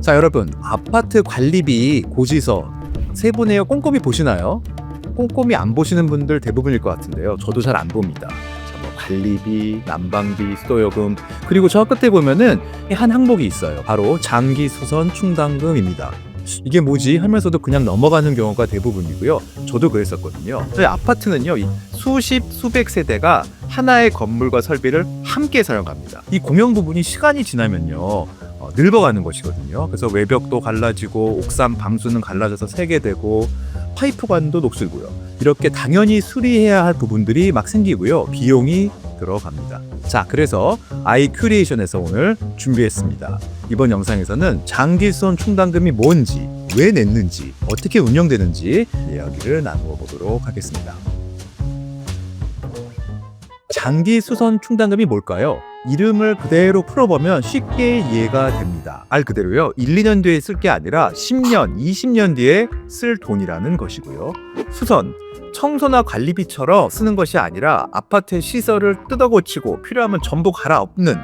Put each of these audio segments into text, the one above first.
자, 여러분, 아파트 관리비 고지서 세분해요 꼼꼼히 보시나요? 꼼꼼히 안 보시는 분들 대부분일 것 같은데요. 저도 잘 안 봅니다. 자, 뭐 관리비, 난방비, 수도요금, 그리고 저 끝에 보면은 한 항목이 있어요. 바로 장기수선 충당금입니다. 이게 뭐지 하면서도 그냥 넘어가는 경우가 대부분이고요. 저도 그랬었거든요. 저희 아파트는요, 이 수십 수백 세대가 하나의 건물과 설비를 함께 사용합니다. 이 공용 부분이 시간이 지나면요, 늙어가는 것이거든요. 그래서 외벽도 갈라지고 옥상 방수는 갈라져서 새게 되고 파이프관도 녹슬고요. 이렇게 당연히 수리해야 할 부분들이 막 생기고요. 비용이 들어갑니다. 자, 그래서 아이큐레이션에서 오늘 준비했습니다. 이번 영상에서는 장기수선 충당금이 뭔지, 왜 냈는지, 어떻게 운영되는지 이야기를 나누어 보도록 하겠습니다. 장기수선 충당금이 뭘까요? 이름을 그대로 풀어보면 쉽게 이해가 됩니다. 말 그대로요, 1, 2년 뒤에 쓸 게 아니라 10년, 20년 뒤에 쓸 돈이라는 것이고요. 수선, 청소나 관리비처럼 쓰는 것이 아니라 아파트의 시설을 뜯어고치고 필요하면 전부 갈아엎는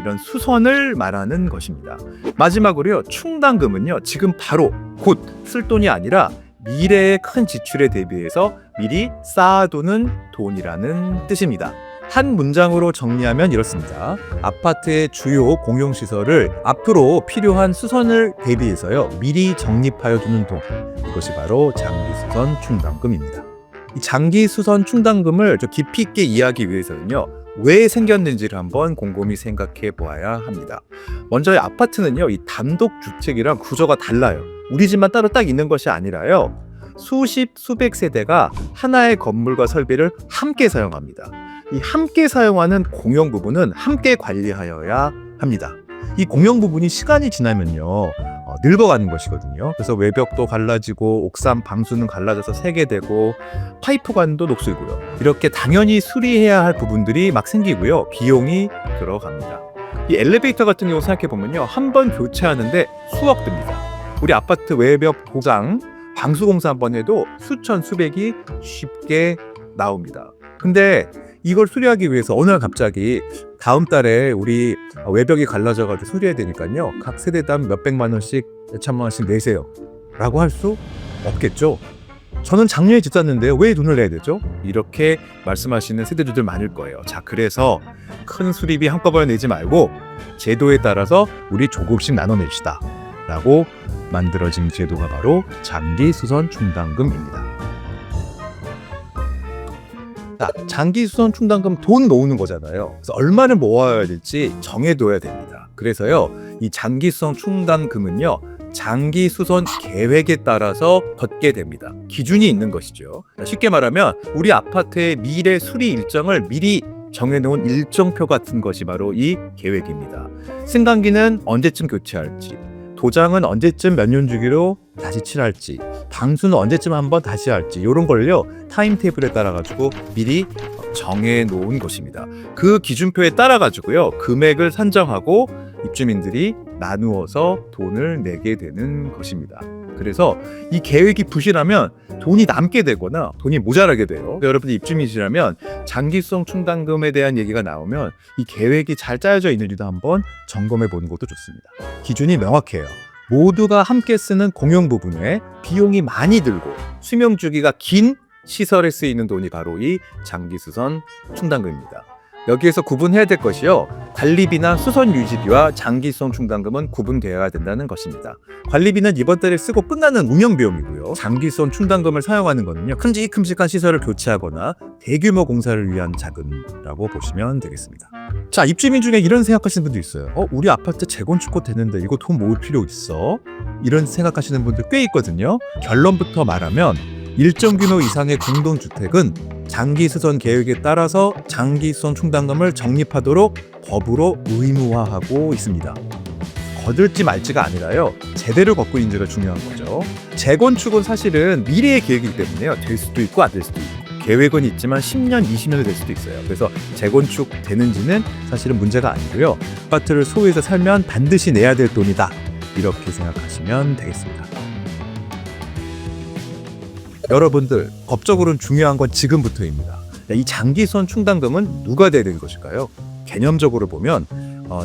이런 수선을 말하는 것입니다. 마지막으로요, 충당금은요, 지금 바로 곧 쓸 돈이 아니라 미래의 큰 지출에 대비해서 미리 쌓아두는 돈이라는 뜻입니다. 한 문장으로 정리하면 이렇습니다. 아파트의 주요 공용시설을 앞으로 필요한 수선을 대비해서요, 미리 적립하여 두는 돈. 이것이 바로 장기수선 충당금입니다. 이 장기수선 충당금을 좀 깊이 있게 이해하기 위해서는요, 왜 생겼는지를 한번 곰곰이 생각해 보아야 합니다. 먼저 이 아파트는요, 이 단독주택이랑 구조가 달라요. 우리 집만 따로 딱 있는 것이 아니라요, 수십 수백 세대가 하나의 건물과 설비를 함께 사용합니다. 이 함께 사용하는 공용 부분은 함께 관리하여야 합니다. 이 공용 부분이 시간이 지나면요, 늙어가는 것이거든요. 그래서 외벽도 갈라지고 옥상 방수는 갈라져서 새게 되고 파이프관도 녹슬고요. 이렇게 당연히 수리해야 할 부분들이 막 생기고요. 비용이 들어갑니다. 이 엘리베이터 같은 경우 생각해 보면요, 한 번 교체하는데 수억 듭니다. 우리 아파트 외벽 도장 방수 공사 한 번 해도 수천 수백이 쉽게 나옵니다. 근데 이걸 수리하기 위해서 어느 날 갑자기 다음 달에 우리 외벽이 갈라져가지고 수리해야 되니까요, 각 세대당 몇백만 원씩, 몇천만 원씩 내세요 라고 할 수 없겠죠. 저는 작년에 집 샀는데 왜 돈을 내야 되죠? 이렇게 말씀하시는 세대주들 많을 거예요. 자, 그래서 큰 수리비 한꺼번에 내지 말고 제도에 따라서 우리 조금씩 나눠냅시다 라고 만들어진 제도가 바로 장기수선 충당금입니다. 자, 장기수선 충당금 돈 모으는 거잖아요. 그래서 얼마를 모아야 될지 정해둬야 됩니다. 그래서요, 이 장기수선 충당금은요, 장기수선 계획에 따라서 걷게 됩니다. 기준이 있는 것이죠. 쉽게 말하면 우리 아파트의 미래 수리 일정을 미리 정해놓은 일정표 같은 것이 바로 이 계획입니다. 승강기는 언제쯤 교체할지, 도장은 언제쯤 몇 년 주기로 다시 칠할지, 방수는 언제쯤 한번 다시 할지, 이런 걸요, 타임테이블에 따라 가지고 미리 정해 놓은 것입니다. 그 기준표에 따라 가지고요, 금액을 산정하고 입주민들이 나누어서 돈을 내게 되는 것입니다. 그래서 이 계획이 부실하면 돈이 남게 되거나 돈이 모자라게 돼요. 여러분들 입주민이시라면 장기수선 충당금에 대한 얘기가 나오면 이 계획이 잘 짜여져 있는지도 한번 점검해 보는 것도 좋습니다. 기준이 명확해요. 모두가 함께 쓰는 공용 부분에 비용이 많이 들고 수명 주기가 긴 시설에 쓰이는 돈이 바로 이 장기수선 충당금입니다. 여기에서 구분해야 될 것이요, 관리비나 수선 유지비와 장기수선 충당금은 구분되어야 된다는 것입니다. 관리비는 이번 달에 쓰고 끝나는 운영비용이고요, 장기수선 충당금을 사용하는 것은요, 큼직큼직한 시설을 교체하거나 대규모 공사를 위한 자금이라고 보시면 되겠습니다. 자, 입주민 중에 이런 생각하시는 분도 있어요. 우리 아파트 재건축 곧 되는데 이거 돈 모을 필요 있어? 이런 생각하시는 분들 꽤 있거든요. 결론부터 말하면 일정 규모 이상의 공동주택은 장기수선 계획에 따라서 장기수선 충당금을 적립하도록 법으로 의무화하고 있습니다. 거들지 말지가 아니라요, 제대로 걷고 있는지가 중요한 거죠. 재건축은 사실은 미래의 계획이기 때문에요, 될 수도 있고 안 될 수도 있고, 계획은 있지만 10년, 20년이 될 수도 있어요. 그래서 재건축 되는지는 사실은 문제가 아니고요, 아파트를 소유해서 살면 반드시 내야 될 돈이다, 이렇게 생각하시면 되겠습니다. 여러분들, 법적으로는 중요한 건 지금부터입니다. 이 장기수선 충당금은 누가 내야 되는 것일까요? 개념적으로 보면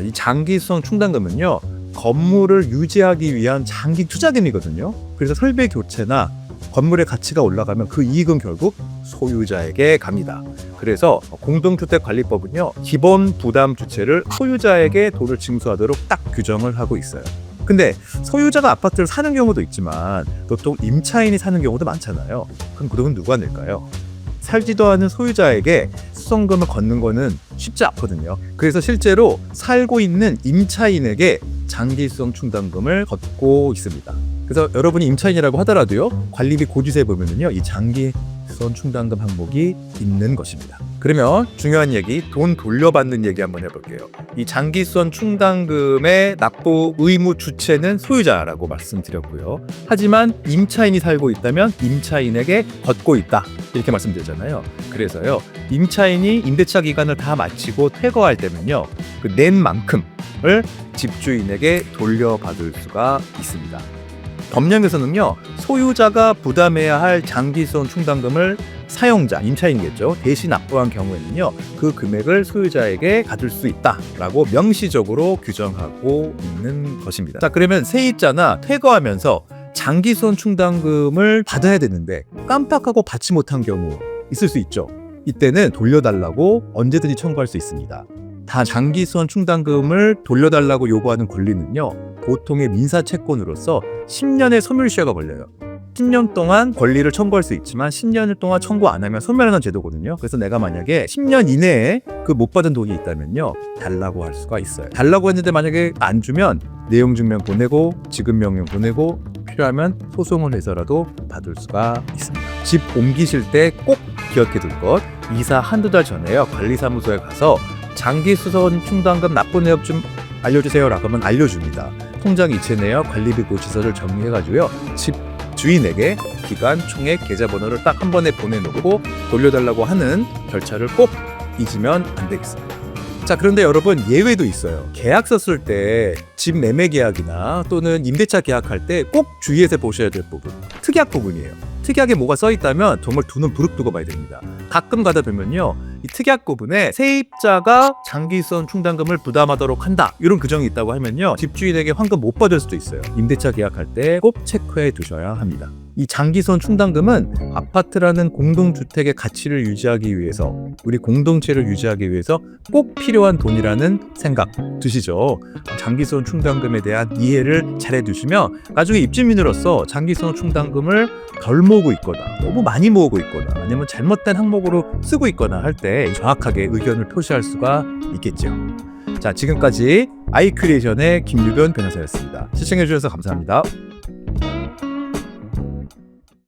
이 장기수선 충당금은요, 건물을 유지하기 위한 장기 투자금이거든요. 그래서 설비 교체나 건물의 가치가 올라가면 그 이익은 결국 소유자에게 갑니다. 그래서 공동주택관리법은요, 기본 부담 주체를 소유자에게 돈을 징수하도록 딱 규정을 하고 있어요. 근데 소유자가 아파트를 사는 경우도 있지만 보통 임차인이 사는 경우도 많잖아요. 그럼 그 돈은 누가 낼까요? 살지도 않은 소유자에게 수선금을 걷는 거는 쉽지 않거든요. 그래서 실제로 살고 있는 임차인에게 장기수선 충당금을 걷고 있습니다. 그래서 여러분이 임차인이라고 하더라도요, 관리비 고지서에 보면은요, 이 장기수선 충당금 항목이 있는 것입니다. 그러면 중요한 얘기, 돈 돌려받는 얘기 한번 해볼게요. 이 장기수선 충당금의 납부 의무 주체는 소유자라고 말씀드렸고요. 하지만 임차인이 살고 있다면 임차인에게 걷고 있다, 이렇게 말씀드렸잖아요. 그래서요, 임차인이 임대차 기간을 다 마치고 퇴거할 때면요, 그 낸 만큼을 집주인에게 돌려받을 수가 있습니다. 법령에서는요, 소유자가 부담해야 할 장기수선 충당금을 사용자, 임차인이겠죠, 대신 납부한 경우에는요, 그 금액을 소유자에게 받을 수 있다라고 명시적으로 규정하고 있는 것입니다. 자, 그러면 세입자나 퇴거하면서 장기수선 충당금을 받아야 되는데 깜빡하고 받지 못한 경우 있을 수 있죠. 이때는 돌려달라고 언제든지 청구할 수 있습니다. 다 장기수선 충당금을 돌려달라고 요구하는 권리는요, 보통의 민사채권으로서 10년의 소멸시효가 걸려요. 10년 동안 권리를 청구할 수 있지만 10년 동안 청구 안 하면 소멸하는 제도거든요. 그래서 내가 만약에 10년 이내에 그 못 받은 돈이 있다면요, 달라고 할 수가 있어요. 달라고 했는데 만약에 안 주면 내용 증명 보내고 지급 명령 보내고 필요하면 소송을 해서라도 받을 수가 있습니다. 집 옮기실 때 꼭 기억해 둘 것, 이사 한두 달 전에요, 관리사무소에 가서 장기수선 충당금 납부 내역 좀 알려주세요 라고 하면 알려줍니다. 통장 이체 내역, 관리비 고지서를 정리해가지고요, 집 주인에게 기간, 총액, 계좌번호를 딱 한 번에 보내놓고 돌려달라고 하는 절차를 꼭 잊으면 안 되겠습니다. 자, 그런데 여러분, 예외도 있어요. 계약서 쓸 때 집 매매 계약이나 또는 임대차 계약할 때 꼭 주의해서 보셔야 될 부분, 특약 부분이에요. 특약에 뭐가 써 있다면 정말 두 눈 부릅뜨고 봐야 됩니다. 가끔 가다 보면요, 이 특약 부분에 세입자가 장기수선 충당금을 부담하도록 한다, 이런 규정이 있다고 하면요, 집주인에게 환급 못 받을 수도 있어요. 임대차 계약할 때 꼭 체크해 두셔야 합니다. 이 장기수선 충당금은 아파트라는 공동주택의 가치를 유지하기 위해서, 우리 공동체를 유지하기 위해서 꼭 필요한 돈이라는 생각 드시죠. 장기수선 충당금에 대한 이해를 잘 해두시면 나중에 입주민으로서 장기수선 충당금을 덜 모으고 있거나 너무 많이 모으고 있거나 아니면 잘못된 항목으로 쓰고 있거나 할 때 정확하게 의견을 표시할 수가 있겠죠. 자, 지금까지 아이크리에이션의 김유변 변호사였습니다. 시청해주셔서 감사합니다.